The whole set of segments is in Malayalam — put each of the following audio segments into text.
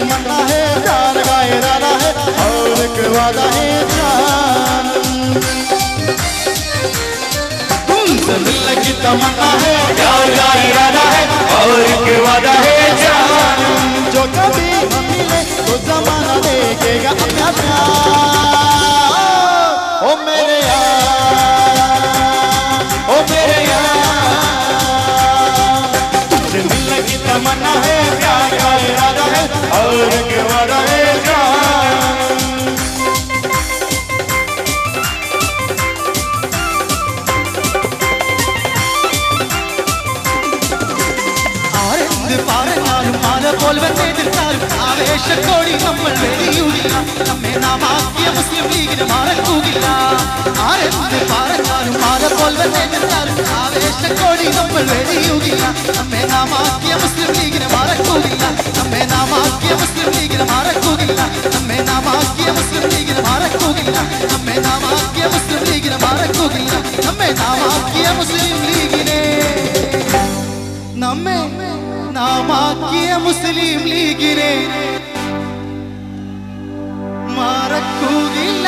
तमन्ना है, प्यार का इरादा है और एक वादा है जान। तुमसे मिलने की तमन्ना है, प्यार का इरादा है और एक वादा है जान। जो कभी हम मिले तो जमाना देखेगा अपना प्यार। ओ मेरे यार, ओ मेरे यार, तुमसे मिलने की तमन्ना है, प्यार का इरादा है और एक वादा है जान। ആവേശത്തോടി നമ്മൾ വെടിയൂടില്ല, നമ്മെ നാമാക്കിയ മുസ്ലിം ലീഗിന് മറക്കൂകില്ല. ആരെന്ത് പറഞ്ഞാലും ആരെപ്പോൾ എതിർത്താലും ആവേശത്തോടി നമ്മൾ വെടിയൂടില്ല, നമ്മെ നാമാക്കിയ മുസ്ലിം ലീഗിന് മറക്കൂകില്ല. നമ്മെ നാമാക്കിയ മുസ്ലിം ലീഗിന് മറക്കൂകില്ല. നമ്മെ നാമാക്കിയ മുസ്ലിം ലീഗിന് മറക്കൂകില്ല. നമ്മെ നാമാക്കിയ മുസ്ലിം ലീഗിന് മറക്കൂകില്ല. നമ്മെ നാമാക്കിയ മുസ്ലിം ലീഗിനെ, നമ്മെ നാമാക്കിയ മുസ്ലിം ലീഗിനെ മറക്കൂകില്ല.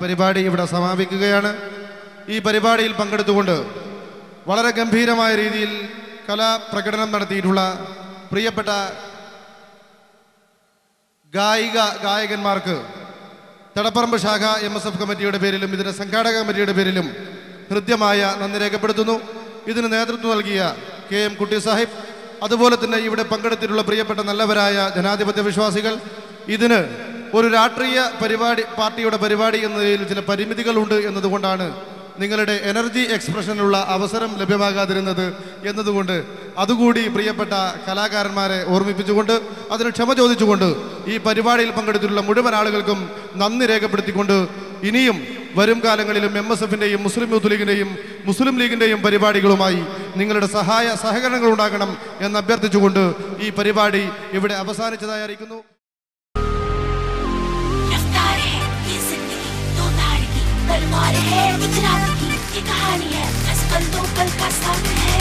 പരിപാടി ഇവിടെ സമാപിക്കുകയാണ്. ഈ പരിപാടിയിൽ പങ്കെടുത്തുകൊണ്ട് വളരെ ഗംഭീരമായ രീതിയിൽ കലാപ്രകടനം നടത്തിയിട്ടുള്ള പ്രിയപ്പെട്ട ഗായകന്മാർക്ക് തടപ്പറമ്പ് ശാഖ MSF കമ്മിറ്റിയുടെ പേരിലും ഇതിൻ്റെ സംഘാടക കമ്മിറ്റിയുടെ പേരിലും ഹൃദ്യമായ നന്ദി രേഖപ്പെടുത്തുന്നു. ഇതിന് നേതൃത്വം നൽകിയ KM കുട്ടി സാഹിബ്, അതുപോലെ തന്നെ ഇവിടെ പങ്കെടുത്തിട്ടുള്ള പ്രിയപ്പെട്ട നല്ലവരായ ജനാധിപത്യ വിശ്വാസികൾ. ഇതിന് ഒരു രാഷ്ട്രീയ പാർട്ടിയുടെ പരിപാടി എന്നതിൽ ചില പരിമിതികളുണ്ട് എന്നതുകൊണ്ടാണ് നിങ്ങളുടെ എനർജി എക്സ്പ്രഷനുള്ള അവസരം ലഭ്യമാകാതിരുന്നത് എന്നതുകൊണ്ട് അതുകൂടി പ്രിയപ്പെട്ട കലാകാരന്മാരെ ഓർമ്മിപ്പിച്ചുകൊണ്ട് അതിന് ക്ഷമ ചോദിച്ചുകൊണ്ട് ഈ പരിപാടിയിൽ പങ്കെടുത്തിട്ടുള്ള മുഴുവൻ ആളുകൾക്കും നന്ദി രേഖപ്പെടുത്തിക്കൊണ്ട് ഇനിയും വരും കാലങ്ങളിലും MSFൻ്റെയും മുസ്ലിം യൂത്ത് ലീഗിൻ്റെയും മുസ്ലിം ലീഗിൻ്റെയും പരിപാടികളുമായി നിങ്ങളുടെ സഹകരണങ്ങൾ ഉണ്ടാകണം എന്ന് അഭ്യർത്ഥിച്ചുകൊണ്ട് ഈ പരിപാടി ഇവിടെ അവസാനിച്ചതായി അറിയിക്കുന്നു. तलवार है एक रात की ये कहानी है, बस पल दो पल का सामने है।